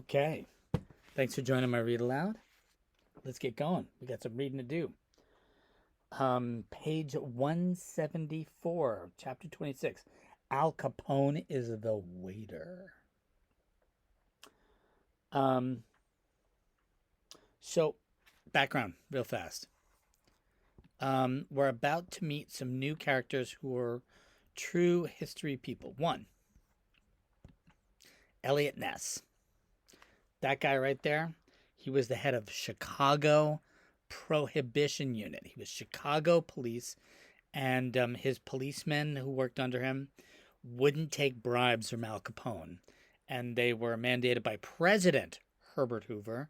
Okay. Thanks for joining my read aloud. Let's get going. We got some reading to do. Page 174, chapter 26. Al Capone is the waiter. Um, so, background, real fast. We're about to meet some new characters who are true history people. One, Elliot Ness. That guy right there, he was the head of Chicago Prohibition Unit. He was Chicago police, and his policemen who worked under him wouldn't take bribes from Al Capone. And they were mandated by President Herbert Hoover.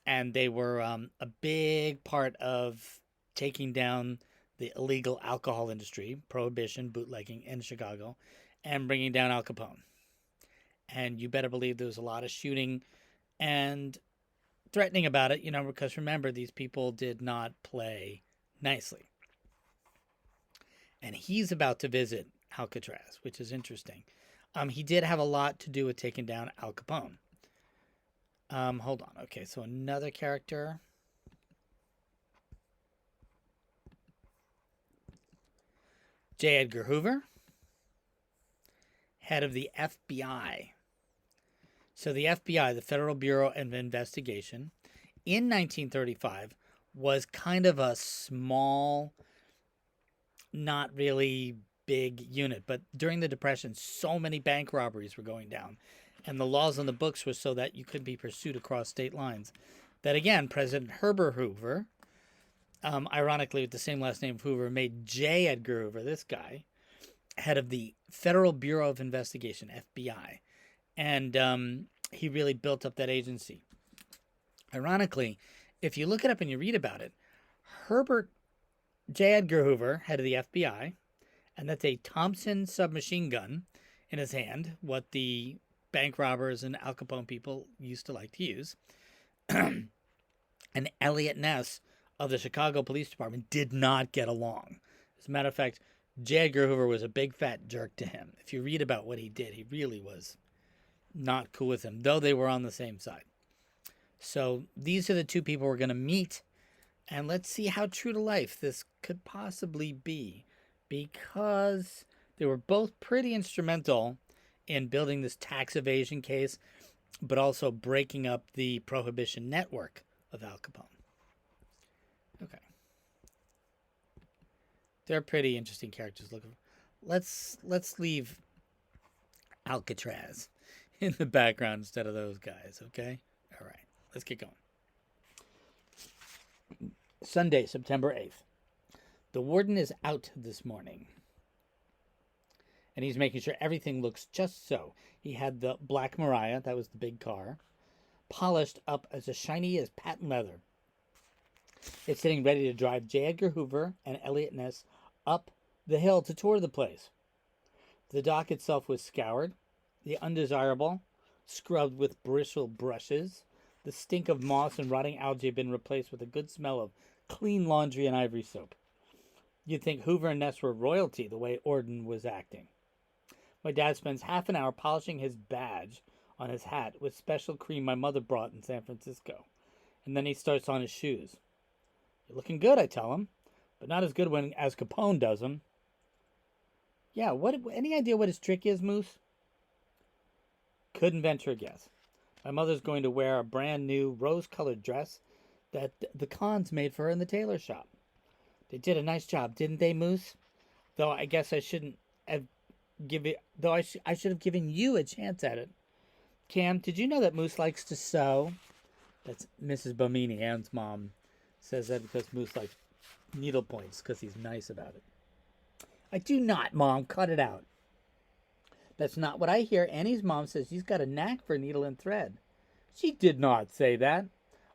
And they were a big part of taking down the illegal alcohol industry, prohibition, bootlegging in Chicago, and bringing down Al Capone. And you better believe there was a lot of shooting and threatening about it, because remember, these people did not play nicely. And he's about to visit Alcatraz, which is interesting. He did have a lot to do with taking down Al Capone. Hold on. Okay, so another character. J. Edgar Hoover, head of the FBI. So the FBI, the Federal Bureau of Investigation, in 1935 was kind of a small, not really big unit. But during the Depression, so many bank robberies were going down. And the laws on the books were so that you couldn't be pursued across state lines. That, again, President Herbert Hoover, ironically with the same last name of Hoover, made J. Edgar Hoover, this guy, head of the Federal Bureau of Investigation, FBI. And he really built up that agency. Ironically, if you look it up and you read about it, J. Edgar Hoover, head of the FBI, and that's a Thompson submachine gun in his hand, what the bank robbers and Al Capone people used to like to use. And Elliot Ness of the Chicago Police Department did not get along. As a matter of fact, J. Edgar Hoover was a big fat jerk to him. If you read about what he did, he really was not cool with him, though they were on the same side. So these are the two people we're going to meet, and let's see how true to life this could possibly be, because they were both pretty instrumental in building this tax evasion case, but also breaking up the prohibition network of Al Capone. Okay. They're pretty interesting characters. Let's leave Alcatraz in the background instead of those guys, okay? All right, let's get going. Sunday, September 8th. The warden is out this morning, and he's making sure everything looks just so. He had the black Mariah, that was the big car, polished up as shiny as patent leather. It's sitting ready to drive J. Edgar Hoover and Elliot Ness up the hill to tour the place. The dock itself was scoured, the undesirable scrubbed with bristle brushes. The stink of moss and rotting algae had been replaced with a good smell of clean laundry and ivory soap. You'd think Hoover and Ness were royalty the way Orden was acting. My dad spends half an hour polishing his badge on his hat with special cream my mother brought in San Francisco. And then he starts on his shoes. You're looking good, I tell him, but not as good as Capone does them. Yeah, any idea what his trick is, Moose? Couldn't venture a guess. My mother's going to wear a brand new rose-colored dress that the Cons made for her in the tailor shop. They did a nice job, didn't they, Moose? Though I guess I shouldn't have I should have given you a chance at it. Cam, did you know that Moose likes to sew? That's Mrs. Bomini, Anne's mom, says that because Moose likes needle points because he's nice about it. I do not, Mom. Cut it out. That's not what I hear. Annie's mom says she's got a knack for needle and thread. She did not say that.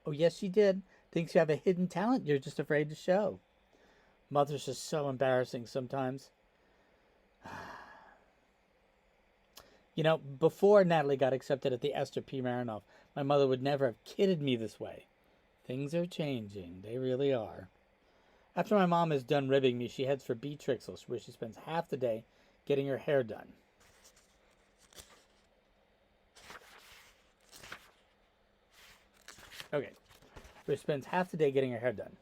Oh, yes, she did. Thinks you have a hidden talent you're just afraid to show. Mother's just so embarrassing sometimes. Before Natalie got accepted at the Esther P. Marinoff, my mother would never have kidded me this way. Things are changing. They really are. After my mom is done ribbing me, she heads for Beatrixel's, where she spends half the day getting her hair done. Okay. Which spends half the day getting her hair done.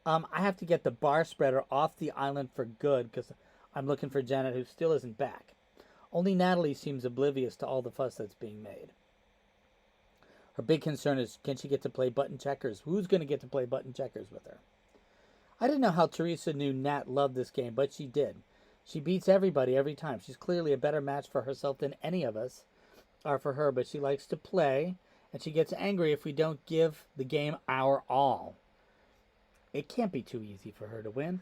I have to get the bar spreader off the island for good because I'm looking for Janet, who still isn't back. Only Natalie seems oblivious to all the fuss that's being made. Her big concern is, can she get to play button checkers? Who's going to get to play button checkers with her? I didn't know how Teresa knew Nat loved this game, but she did. She beats everybody every time. She's clearly a better match for herself than any of us are for her, but she likes to play, and she gets angry if we don't give the game our all. It can't be too easy for her to win.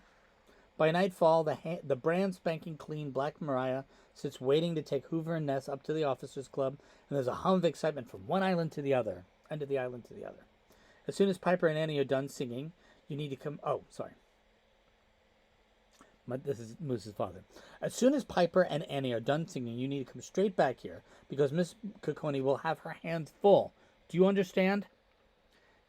By nightfall, the brand spanking clean Black Mariah sits waiting to take Hoover and Ness up to the officers' club, and there's a hum of excitement from one island to the other, end of the island to the other. As soon as Piper and Annie are done singing, you need to come... Oh, sorry. This is Moose's father. As soon as Piper and Annie are done singing, you need to come straight back here, because Miss Capone will have her hands full. Do you understand?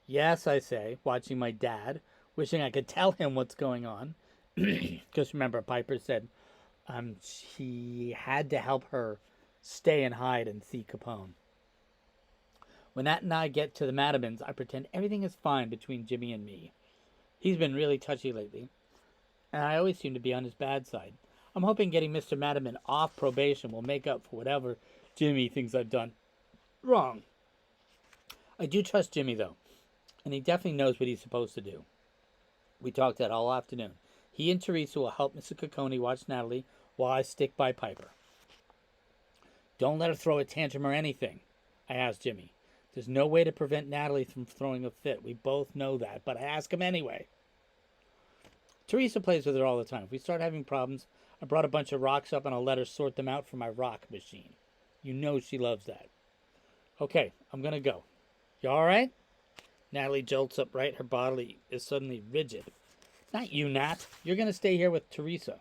Yes, I say, watching my dad, wishing I could tell him what's going on. Because remember, Piper said she had to help her stay and hide and see Capone. When Nat and I get to the Madamans, I pretend everything is fine between Jimmy and me. He's been really touchy lately, and I always seem to be on his bad side. I'm hoping getting Mr. Madaman off probation will make up for whatever Jimmy thinks I've done wrong. I do trust Jimmy, though, and he definitely knows what he's supposed to do. We talked that all afternoon. He and Teresa will help Mrs. Capone watch Natalie while I stick by Piper. Don't let her throw a tantrum or anything, I asked Jimmy. There's no way to prevent Natalie from throwing a fit. We both know that, but I ask him anyway. Teresa plays with her all the time. If we start having problems, I brought a bunch of rocks up and I'll let her sort them out from my rock machine. You know she loves that. Okay, I'm going to go. You all right? Natalie jolts upright. Her body is suddenly rigid. Not you, Nat. You're going to stay here with Teresa.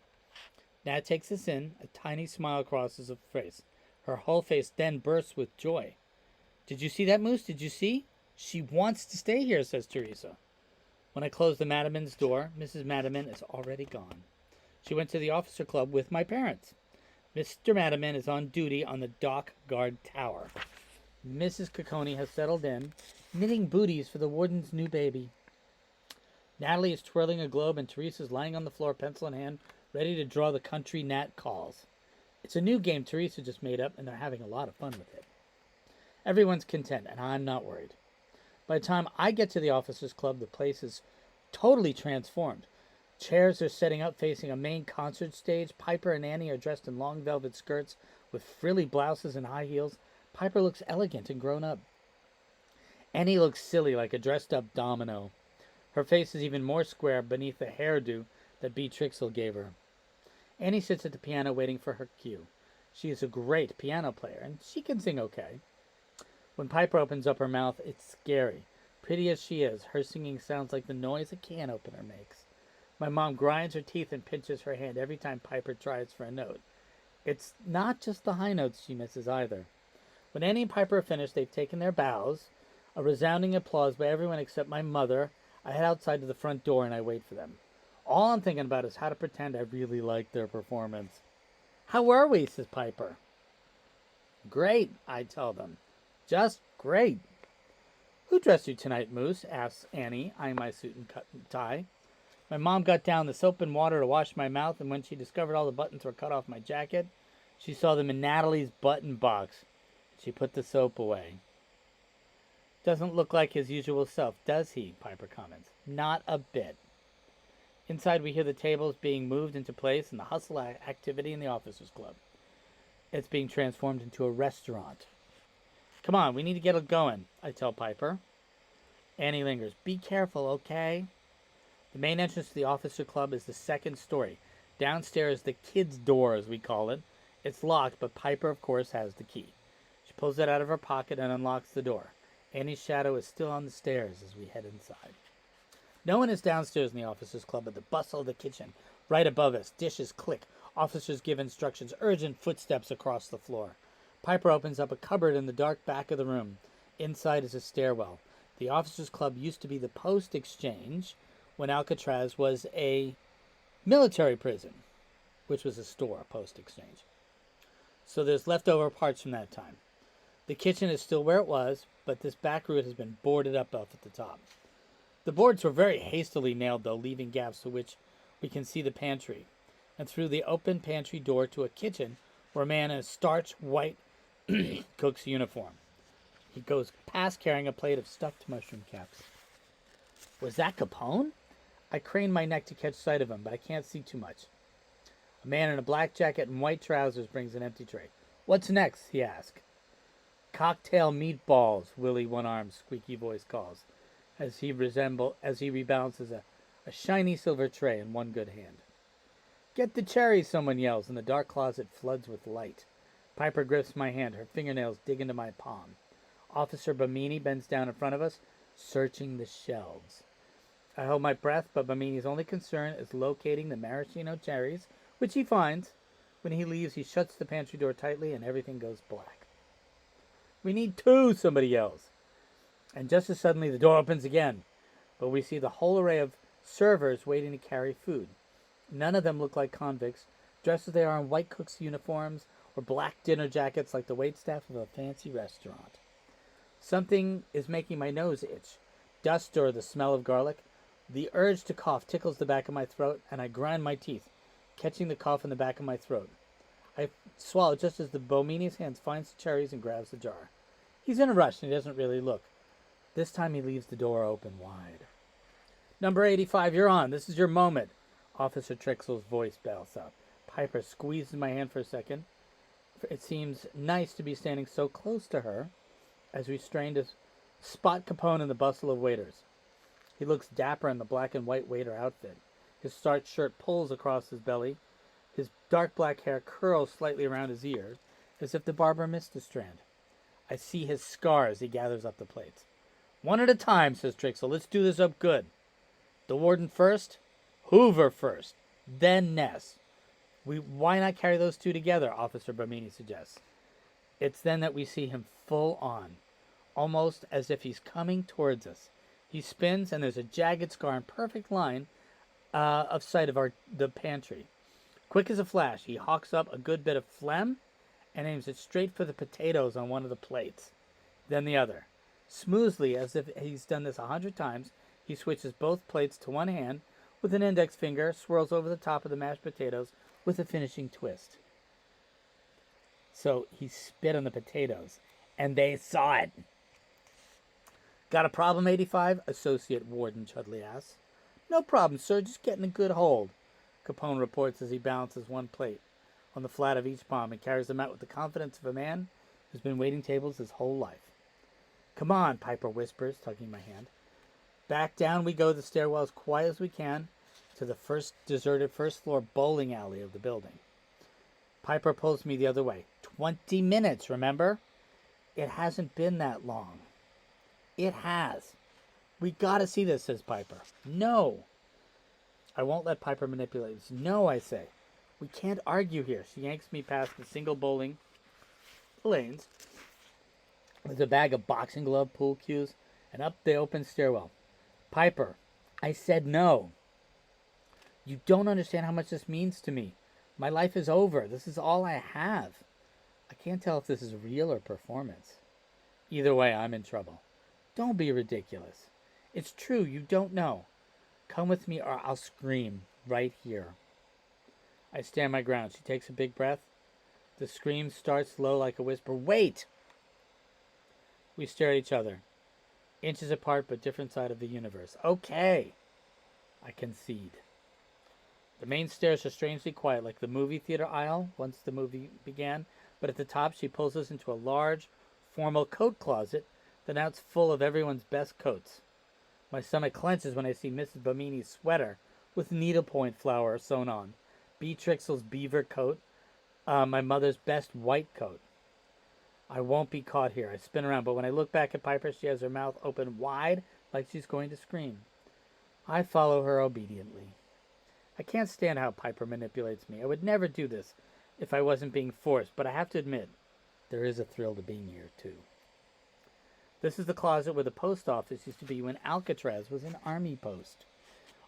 Nat takes us in. A tiny smile crosses her face. Her whole face then bursts with joy. Did you see that, Moose? Did you see? She wants to stay here, says Teresa. When I close the Madaman's door, Mrs. Madaman is already gone. She went to the officer club with my parents. Mr. Madaman is on duty on the dock guard tower. Mrs. Capone has settled in, knitting booties for the warden's new baby. Natalie is twirling a globe, and Teresa's lying on the floor, pencil in hand, ready to draw the country Nat calls. It's a new game Teresa just made up, and they're having a lot of fun with it. Everyone's content, and I'm not worried. By the time I get to the officers' club, the place is totally transformed. Chairs are setting up facing a main concert stage. Piper and Annie are dressed in long velvet skirts with frilly blouses and high heels. Piper looks elegant and grown up. Annie looks silly, like a dressed-up domino. Her face is even more square beneath the hairdo that Beatrixel gave her. Annie sits at the piano waiting for her cue. She is a great piano player, and she can sing okay. When Piper opens up her mouth, it's scary. Pretty as she is, her singing sounds like the noise a can opener makes. My mom grinds her teeth and pinches her hand every time Piper tries for a note. It's not just the high notes she misses either. When Annie and Piper are finished, they've taken their bows. A resounding applause by everyone except my mother. I head outside to the front door and I wait for them. All I'm thinking about is how to pretend I really like their performance. How were we, says Piper. Great, I tell them. Just great. Who dressed you tonight, Moose? Asks Annie, eyeing my suit and tie. My mom got down the soap and water to wash my mouth, and when she discovered all the buttons were cut off my jacket, she saw them in Natalie's button box. She put the soap away. Doesn't look like his usual self, does he? Piper comments. Not a bit. Inside, we hear the tables being moved into place and the hustle activity in the officers' club. It's being transformed into a restaurant. Come on, we need to get it going, I tell Piper. Annie lingers. Be careful, okay? The main entrance to the officer club is the second story. Downstairs, the kids' door, as we call it. It's locked, but Piper, of course, has the key. She pulls it out of her pocket and unlocks the door. Annie's shadow is still on the stairs as we head inside. No one is downstairs in the officers' club, but the bustle of the kitchen. Right above us, dishes click. Officers give instructions, urgent footsteps across the floor. Piper opens up a cupboard in the dark back of the room. Inside is a stairwell. The officers' club used to be the post exchange when Alcatraz was a military prison, which was a store, post exchange. So there's leftover parts from that time. The kitchen is still where it was, but this back room has been boarded up at the top. The boards were very hastily nailed, though, leaving gaps through which we can see the pantry, and through the open pantry door to a kitchen where a man in a starched white cook's uniform. He goes past carrying a plate of stuffed mushroom caps. Was that Capone? I crane my neck to catch sight of him, but I can't see too much. A man in a black jacket and white trousers brings an empty tray. What's next? He asks. Cocktail meatballs, Willie One-Arm's squeaky voice calls, as he rebalances a shiny silver tray in one good hand. Get the cherries, someone yells, and the dark closet floods with light. Piper grips my hand. Her fingernails dig into my palm. Officer Bamini bends down in front of us, searching the shelves. I hold my breath, but Bamini's only concern is locating the maraschino cherries, which he finds. When he leaves, he shuts the pantry door tightly, and everything goes black. We need two, somebody yells. And just as suddenly, the door opens again, but we see the whole array of servers waiting to carry food. None of them look like convicts, dressed as they are in white cooks' uniforms or black dinner jackets like the waitstaff of a fancy restaurant. Something is making my nose itch. Dust or the smell of garlic. The urge to cough tickles the back of my throat, and I grind my teeth, catching the cough in the back of my throat. I swallow just as the Bomini's hands finds the cherries and grabs the jar. He's in a rush, and he doesn't really look. This time he leaves the door open wide. Number 85, you're on. This is your moment. Officer Trixel's voice bells out. Piper squeezes my hand for a second. It seems nice to be standing so close to her as we strain to spot Capone in the bustle of waiters. He looks dapper in the black and white waiter outfit. His starched shirt pulls across his belly. His dark black hair curls slightly around his ears, as if the barber missed a strand. I see his scar as he gathers up the plates. One at a time, says Trixel. Let's do this up good. The warden first, Hoover first, then Ness. Why not carry those two together, Officer Bamini suggests. It's then that we see him full on, almost as if he's coming towards us. He spins, and there's a jagged scar in perfect line of sight of the pantry. Quick as a flash, he hawks up a good bit of phlegm and aims it straight for the potatoes on one of the plates, then the other. Smoothly, as if he's done this 100 times, he switches both plates to one hand, with an index finger, swirls over the top of the mashed potatoes with a finishing twist. So he spit on the potatoes, and they saw it. Got a problem, 85? Associate Warden Chudley asks. No problem, sir, just getting a good hold, Capone reports as he balances one plate on the flat of each palm and carries them out with the confidence of a man who's been waiting tables his whole life. Come on, Piper whispers, tugging my hand. Back down we go the stairwell as quiet as we can to the deserted first-floor bowling alley of the building. Piper pulls me the other way. 20 minutes, remember? It hasn't been that long. It has. We gotta see this, says Piper. No. I won't let Piper manipulate us. No, I say. We can't argue here. She yanks me past the single bowling lanes. There's a bag of boxing glove pool cues and up the open stairwell. Piper, I said no. You don't understand how much this means to me. My life is over. This is all I have. I can't tell if this is real or performance. Either way, I'm in trouble. Don't be ridiculous. It's true, you don't know. Come with me or I'll scream right here. I stand my ground. She takes a big breath. The scream starts low like a whisper. Wait! We stare at each other. Inches apart but different side of the universe. Okay. I concede. The main stairs are strangely quiet, like the movie theater aisle once the movie began, but at the top she pulls us into a large, formal coat closet that's now full of everyone's best coats. My stomach clenches when I see Mrs. Bamini's sweater with needlepoint flower sewn on, Beatrix's beaver coat, my mother's best white coat. I won't be caught here. I spin around, but when I look back at Piper, she has her mouth open wide like she's going to scream. I follow her obediently. I can't stand how Piper manipulates me. I would never do this if I wasn't being forced, but I have to admit, there is a thrill to being here, too. This is the closet where the post office used to be when Alcatraz was an army post.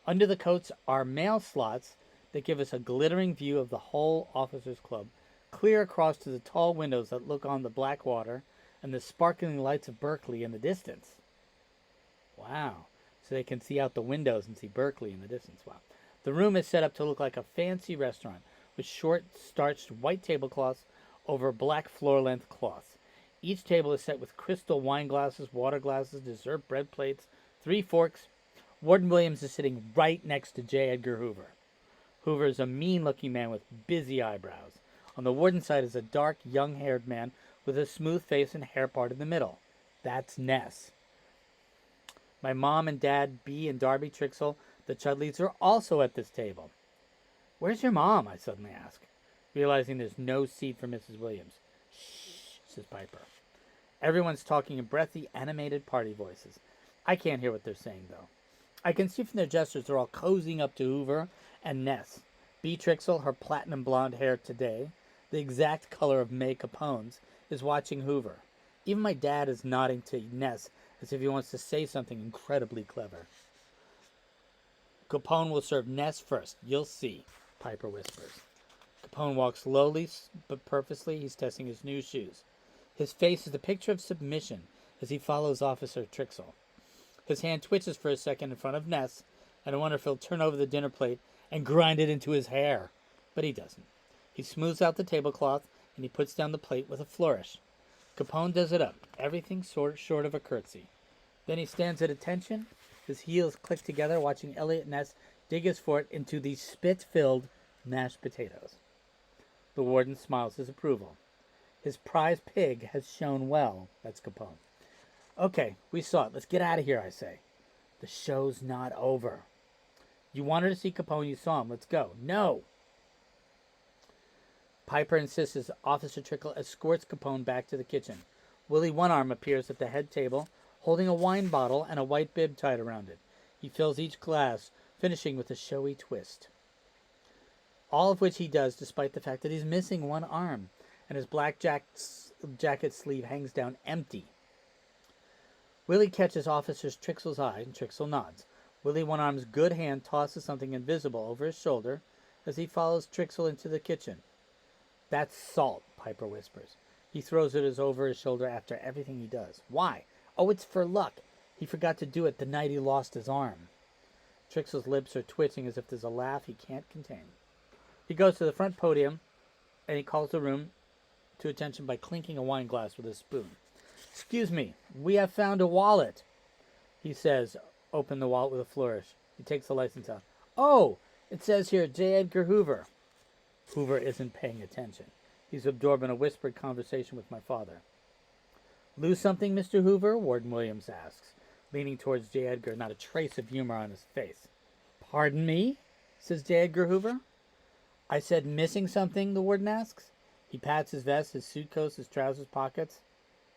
Under the coats are mail slots that give us a glittering view of the whole officers' club, clear across to the tall windows that look on the black water and the sparkling lights of Berkeley in the distance. Wow. So they can see out the windows and see Berkeley in the distance. Wow. The room is set up to look like a fancy restaurant with short, starched white tablecloths over black floor-length cloths. Each table is set with crystal wine glasses, water glasses, dessert bread plates, 3 forks. Warden Williams is sitting right next to J. Edgar Hoover. Hoover is a mean-looking man with busy eyebrows. On the warden's side is a dark, young-haired man with a smooth face and hair part in the middle. That's Ness. My mom and dad, Bea and Darby Trixel, the Chudleys, are also at this table. Where's your mom? I suddenly ask, realizing there's no seat for Mrs. Williams. Shh, says Piper. Everyone's talking in breathy, animated party voices. I can't hear what they're saying, though. I can see from their gestures they're all cozying up to Hoover and Ness. Bea Trixel, her platinum blonde hair today, the exact color of May Capone's, is watching Hoover. Even my dad is nodding to Ness as if he wants to say something incredibly clever. Capone will serve Ness first. You'll see, Piper whispers. Capone walks slowly but purposely. He's testing his new shoes. His face is the picture of submission as he follows Officer Trixel. His hand twitches for a second in front of Ness, and I wonder if he'll turn over the dinner plate and grind it into his hair. But he doesn't. He smooths out the tablecloth, and he puts down the plate with a flourish. Capone does it up, everything short of a curtsy. Then he stands at attention, his heels click together, watching Elliot Ness dig his fork into the spit-filled mashed potatoes. The warden smiles his approval. His prize pig has shown well, that's Capone. Okay, we saw it. Let's get out of here, I say. The show's not over. You wanted to see Capone, you saw him. Let's go. No! Piper insists as Officer Trixel escorts Capone back to the kitchen. Willie One-Arm appears at the head table, holding a wine bottle and a white bib tied around it. He fills each glass, finishing with a showy twist. All of which he does despite the fact that he's missing one arm, and his black jacket sleeve hangs down empty. Willie catches Officer Trixel's eye, and Trixel nods. Willie One-Arm's good hand tosses something invisible over his shoulder as he follows Trixel into the kitchen. That's salt, Piper whispers. He throws it over his shoulder after everything he does. Why? Oh, it's for luck. He forgot to do it the night he lost his arm. Trixel's lips are twitching as if there's a laugh he can't contain. He goes to the front podium, and he calls the room to attention by clinking a wine glass with a spoon. Excuse me, we have found a wallet, he says. Open the wallet with a flourish. He takes the license out. Oh, it says here, J. Edgar Hoover. Hoover isn't paying attention. He's absorbed in a whispered conversation with my father. Lose something, Mr. Hoover? Warden Williams asks, leaning towards J. Edgar, not a trace of humor on his face. Pardon me? Says J. Edgar Hoover. I said missing something, the warden asks. He pats his vest, his suitcoat, his trousers pockets.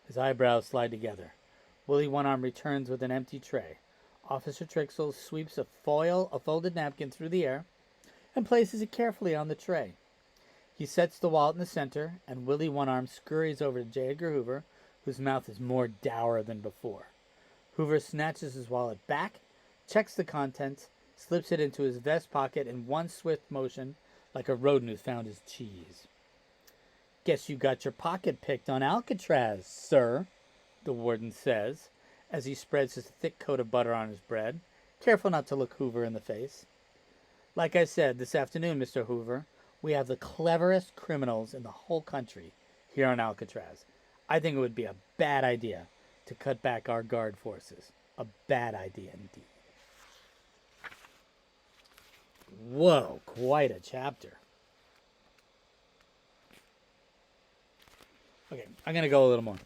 His eyebrows slide together. Willie One-Arm returns with an empty tray. Officer Trixel sweeps a folded napkin through the air and places it carefully on the tray. He sets the wallet in the center, and Willie One-Arm scurries over to J. Edgar Hoover, whose mouth is more dour than before. Hoover snatches his wallet back, checks the contents, slips it into his vest pocket in one swift motion, like a rodent who's found his cheese. Guess you got your pocket picked on Alcatraz, sir, the warden says, as he spreads his thick coat of butter on his bread, careful not to look Hoover in the face. Like I said this afternoon, Mr. Hoover, we have the cleverest criminals in the whole country here on Alcatraz. I think it would be a bad idea to cut back our guard forces. A bad idea indeed. Whoa, quite a chapter. Okay, I'm going to go a little more.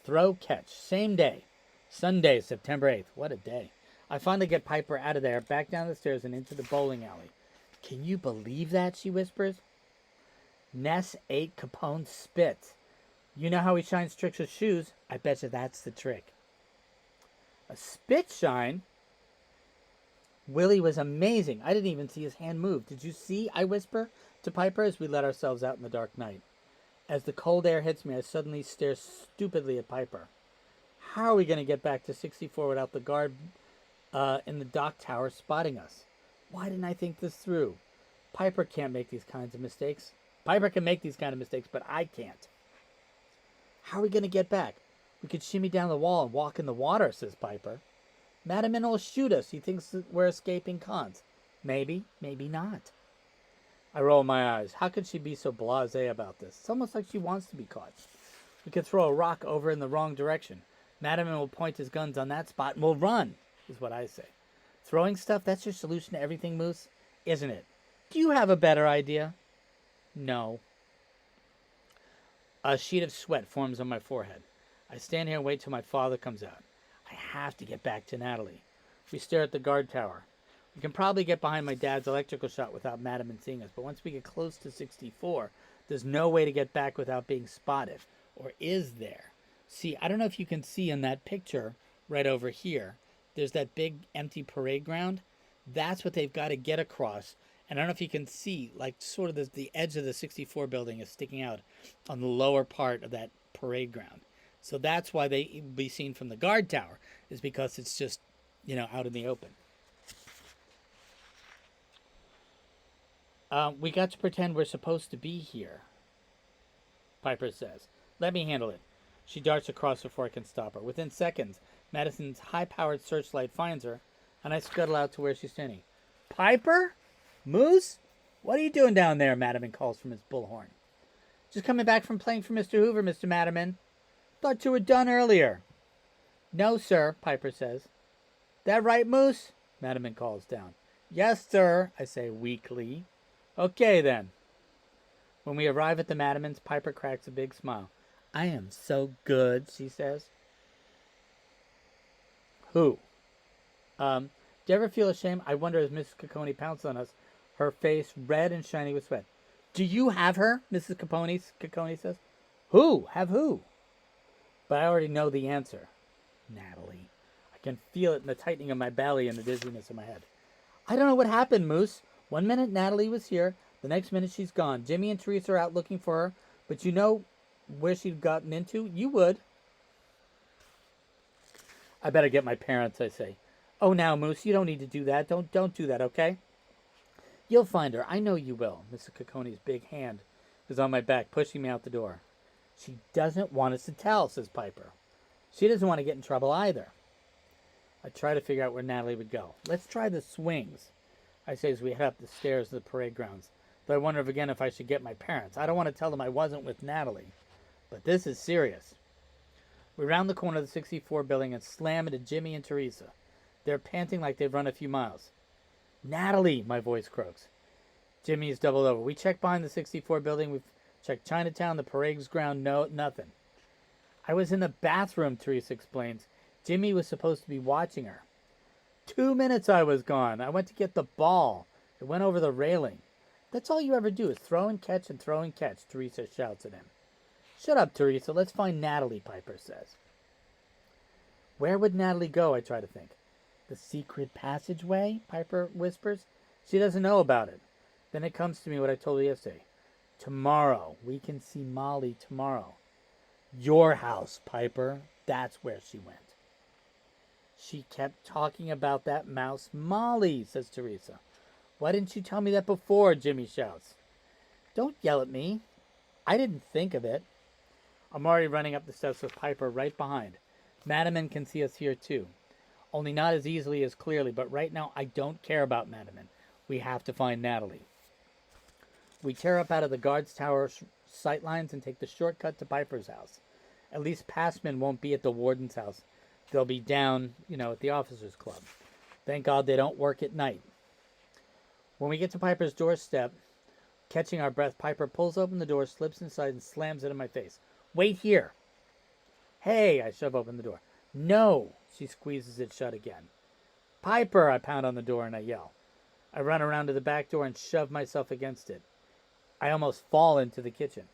Throw catch. Same day. Sunday, September 8th. What a day. I finally get Piper out of there, back down the stairs and into the bowling alley. Can you believe that? She whispers. Ness ate Capone's spit. You know how he shines Trixel's shoes? I bet you that's the trick. A spit shine? Willie was amazing. I didn't even see his hand move. Did you see? I whisper to Piper as we let ourselves out in the dark night. As the cold air hits me, I suddenly stare stupidly at Piper. How are we going to get back to 64 without the guard in the dock tower spotting us? Why didn't I think this through? Piper can't make these kinds of mistakes. Piper can make these kind of mistakes, but I can't. How are we going to get back? We could shimmy down the wall and walk in the water, says Piper. Madaman will shoot us. He thinks that we're escaping cons. Maybe, maybe not. I roll my eyes. How could she be so blasé about this? It's almost like she wants to be caught. We could throw a rock over in the wrong direction. Madaman will point his guns on that spot and we'll run, is what I say. Throwing stuff, that's your solution to everything, Moose? Isn't it? Do you have a better idea? No. A sheet of sweat forms on my forehead. I stand here and wait till my father comes out. I have to get back to Natalie. We stare at the guard tower. We can probably get behind my dad's electrical shot without Madaman seeing us, but once we get close to 64, there's no way to get back without being spotted. Or is there? See, I don't know if you can see in that picture right over here. There's that big empty parade ground. That's what they've got to get across. And I don't know if you can see, like, sort of the edge of the 64 building is sticking out on the lower part of that parade ground. So that's why they be seen from the guard tower, is because it's just, out in the open. We got to pretend we're supposed to be here, Piper says. Let me handle it. She darts across before I can stop her. Within seconds, Madison's high-powered searchlight finds her, and I scuttle out to where she's standing. Piper? Moose? What are you doing down there? Madaman calls from his bullhorn. Just coming back from playing for Mr. Hoover, Mr. Madaman. Thought you were done earlier. No, sir, Piper says. That right, Moose? Madaman calls down. Yes, sir, I say weakly. Okay, then. When we arrive at the Madamans, Piper cracks a big smile. I am so good, she says. Who? Do you ever feel ashamed? I wonder as Mrs. Capone pounced on us, her face red and shiny with sweat. Do you have her? Mrs. Capone says. Who? Have who? But I already know the answer. Natalie. I can feel it in the tightening of my belly and the dizziness in my head. I don't know what happened, Moose. One minute Natalie was here, the next minute she's gone. Jimmy and Teresa are out looking for her, but you know where she'd gotten into? You would. I better get my parents, I say. Oh, now, Moose, you don't need to do that. Don't do that, okay? You'll find her. I know you will. Mrs. Cacone's big hand is on my back, pushing me out the door. She doesn't want us to tell, says Piper. She doesn't want to get in trouble either. I try to figure out where Natalie would go. Let's try the swings, I say as we head up the stairs to the parade grounds. Though I wonder again if I should get my parents. I don't want to tell them I wasn't with Natalie. But this is serious. We round the corner of the 64 building and slam into Jimmy and Teresa. They're panting like they've run a few miles. Natalie, my voice croaks. Jimmy is doubled over. We check behind the 64 building. We've checked Chinatown, the parade's ground. No, nothing. I was in the bathroom, Teresa explains. Jimmy was supposed to be watching her. 2 minutes I was gone. I went to get the ball. It went over the railing. That's all you ever do is throw and catch and throw and catch, Teresa shouts at him. Shut up, Teresa. Let's find Natalie, Piper says. Where would Natalie go, I try to think. The secret passageway, Piper whispers. She doesn't know about it. Then it comes to me what I told her yesterday. Tomorrow. We can see Molly tomorrow. Your house, Piper. That's where she went. She kept talking about that mouse Molly, says Teresa. Why didn't you tell me that before, Jimmy shouts. Don't yell at me. I didn't think of it. I'm already running up the steps with Piper right behind. Madaman can see us here too. Only not as easily as clearly, but right now I don't care about Madaman. We have to find Natalie. We tear up out of the guard's tower sightlines and take the shortcut to Piper's house. At least Passman won't be at the warden's house. They'll be down, at the officers' club. Thank God they don't work at night. When we get to Piper's doorstep, catching our breath, Piper pulls open the door, slips inside, and slams it in my face. Wait here. Hey, I shove open the door. No, she squeezes it shut again. Piper, I pound on the door and I yell. I run around to the back door and shove myself against it. I almost fall into the kitchen.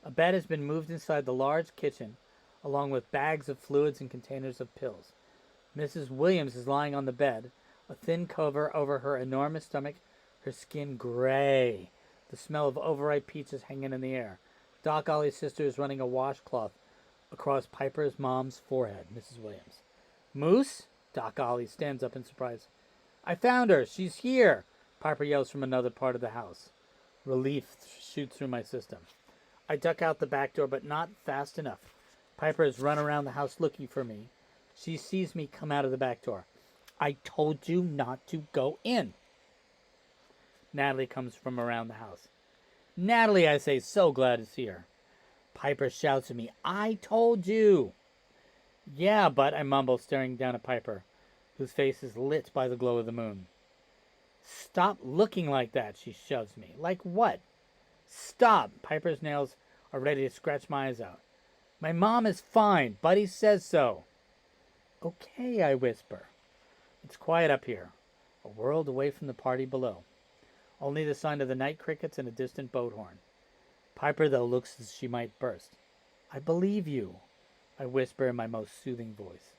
A bed has been moved inside the large kitchen, along with bags of fluids and containers of pills. Mrs. Williams is lying on the bed, a thin cover over her enormous stomach, her skin gray, the smell of overripe peaches hanging in the air. Doc Ollie's sister is running a washcloth across Piper's mom's forehead, Mrs. Williams. Moose? Doc Ollie stands up in surprise. I found her. She's here, Piper yells from another part of the house. Relief shoots through my system. I duck out the back door, but not fast enough. Piper has run around the house looking for me. She sees me come out of the back door. I told you not to go in. Natalie comes from around the house. Natalie, I say, so glad to see her. Piper shouts at me, I told you. Yeah, but I mumble, staring down at Piper, whose face is lit by the glow of the moon. Stop looking like that, she shoves me. Like what? Stop. Piper's nails are ready to scratch my eyes out. My mom is fine. Buddy says so. Okay, I whisper. It's quiet up here, a world away from the party below. Only the sound of the night crickets and a distant boat horn. Piper, though, looks as she might burst. I believe you, I whisper in my most soothing voice.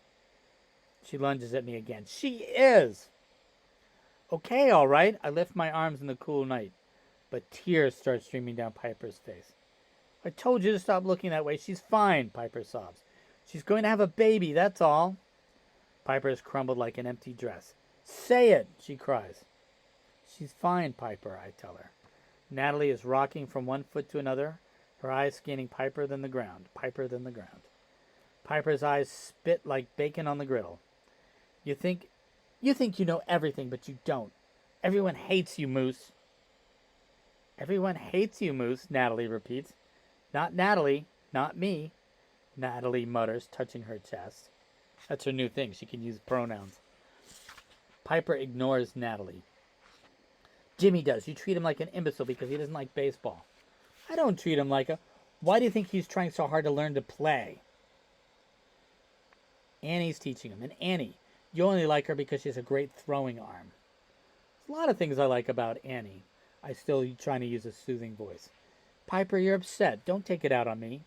She lunges at me again. She is! Okay, all right. I lift my arms in the cool night, but tears start streaming down Piper's face. I told you to stop looking that way. She's fine, Piper sobs. She's going to have a baby, that's all. Piper has crumbled like an empty dress. Say it, she cries. She's fine, Piper, I tell her. Natalie is rocking from one foot to another, her eyes scanning Piper, then the ground, Piper, then the ground. Piper's eyes spit like bacon on the griddle. You think you know everything, but you don't. Everyone hates you, Moose. Everyone hates you, Moose, Natalie repeats. Not Natalie, not me, Natalie mutters, touching her chest. That's her new thing. She can use pronouns. Piper ignores Natalie. Jimmy does. You treat him like an imbecile because he doesn't like baseball. I don't treat him like a... Why do you think he's trying so hard to learn to play? Annie's teaching him. And Annie, you only like her because she has a great throwing arm. There's a lot of things I like about Annie. I still trying to use a soothing voice. Piper, you're upset. Don't take it out on me.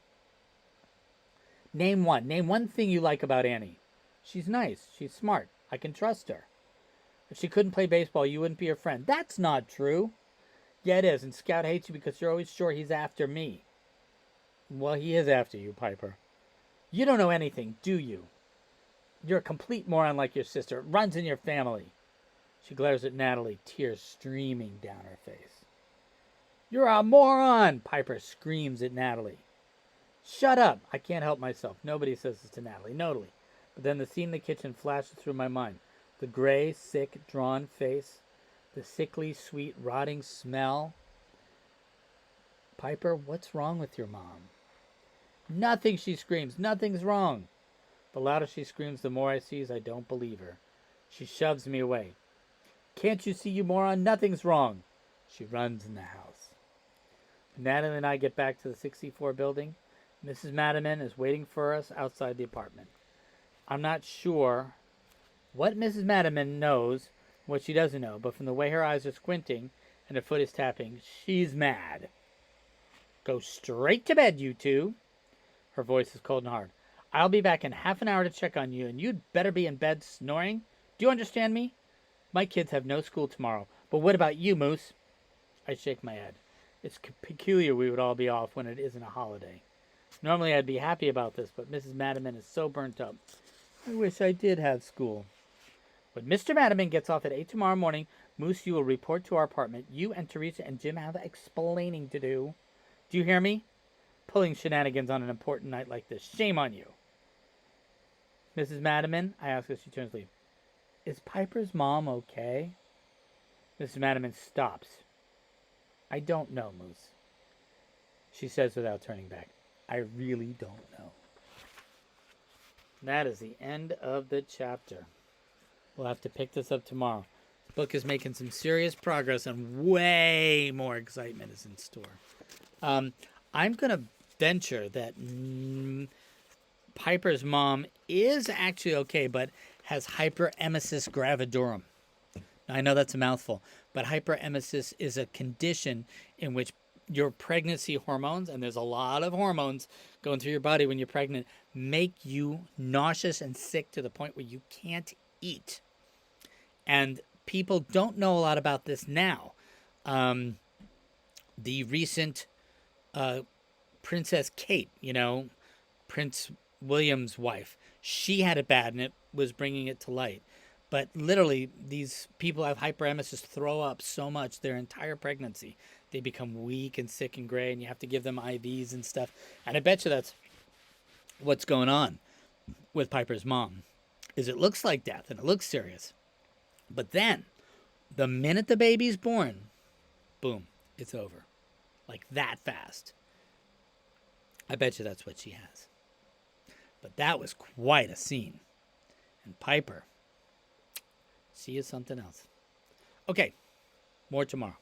Name one. Name one thing you like about Annie. She's nice. She's smart. I can trust her. If she couldn't play baseball, you wouldn't be her friend. That's not true. Yeah, it is. And Scout hates you because you're always sure he's after me. Well, he is after you, Piper. You don't know anything, do you? You're a complete moron like your sister. It runs in your family. She glares at Natalie, tears streaming down her face. You're a moron, Piper screams at Natalie. Shut up. I can't help myself. Nobody says this to Natalie. Nobody. But then the scene in the kitchen flashes through my mind. The gray, sick, drawn face. The sickly, sweet, rotting smell. Piper, what's wrong with your mom? Nothing, she screams. Nothing's wrong. The louder she screams, the more I see I don't believe her. She shoves me away. Can't you see, you moron? Nothing's wrong. She runs in the house. When Natalie and I get back to the 64 building, Mrs. Madiman is waiting for us outside the apartment. I'm not sure what Mrs. Madiman knows, what she doesn't know, but from the way her eyes are squinting and her foot is tapping, she's mad. Go straight to bed, you two. Her voice is cold and hard. I'll be back in half an hour to check on you, and you'd better be in bed snoring. Do you understand me? My kids have no school tomorrow, but what about you, Moose? I shake my head. It's peculiar we would all be off when it isn't a holiday. Normally I'd be happy about this, but Mrs. Madiman is so burnt up. I wish I did have school. When Mr. Madiman gets off at 8 tomorrow morning, Moose, you will report to our apartment. You and Teresa and Jim have explaining to do. Do you hear me? Pulling shenanigans on an important night like this. Shame on you. Mrs. Madiman, I ask as she turns to leave. Is Piper's mom okay? Mrs. Madiman stops. I don't know, Moose. She says without turning back. I really don't know. That is the end of the chapter. We'll have to pick this up tomorrow. The book is making some serious progress and way more excitement is in store. I'm going to venture that Piper's mom is actually okay, but has hyperemesis gravidorum. Now, I know that's a mouthful, but hyperemesis is a condition in which your pregnancy hormones, and there's a lot of hormones going through your body when you're pregnant, make you nauseous and sick to the point where you can't eat. And people don't know a lot about this now. The recent Princess Kate, Prince William's wife, she had it bad and it was bringing it to light. But literally, these people have hyperemesis, throw up so much their entire pregnancy. they become weak and sick and gray, and you have to give them IVs and stuff. And I bet you that's what's going on with Piper's mom, is it looks like death and it looks serious. But then, the minute the baby's born, boom, it's over. Like that fast. I bet you that's what she has. But that was quite a scene. And Piper, she is something else. Okay, more tomorrow.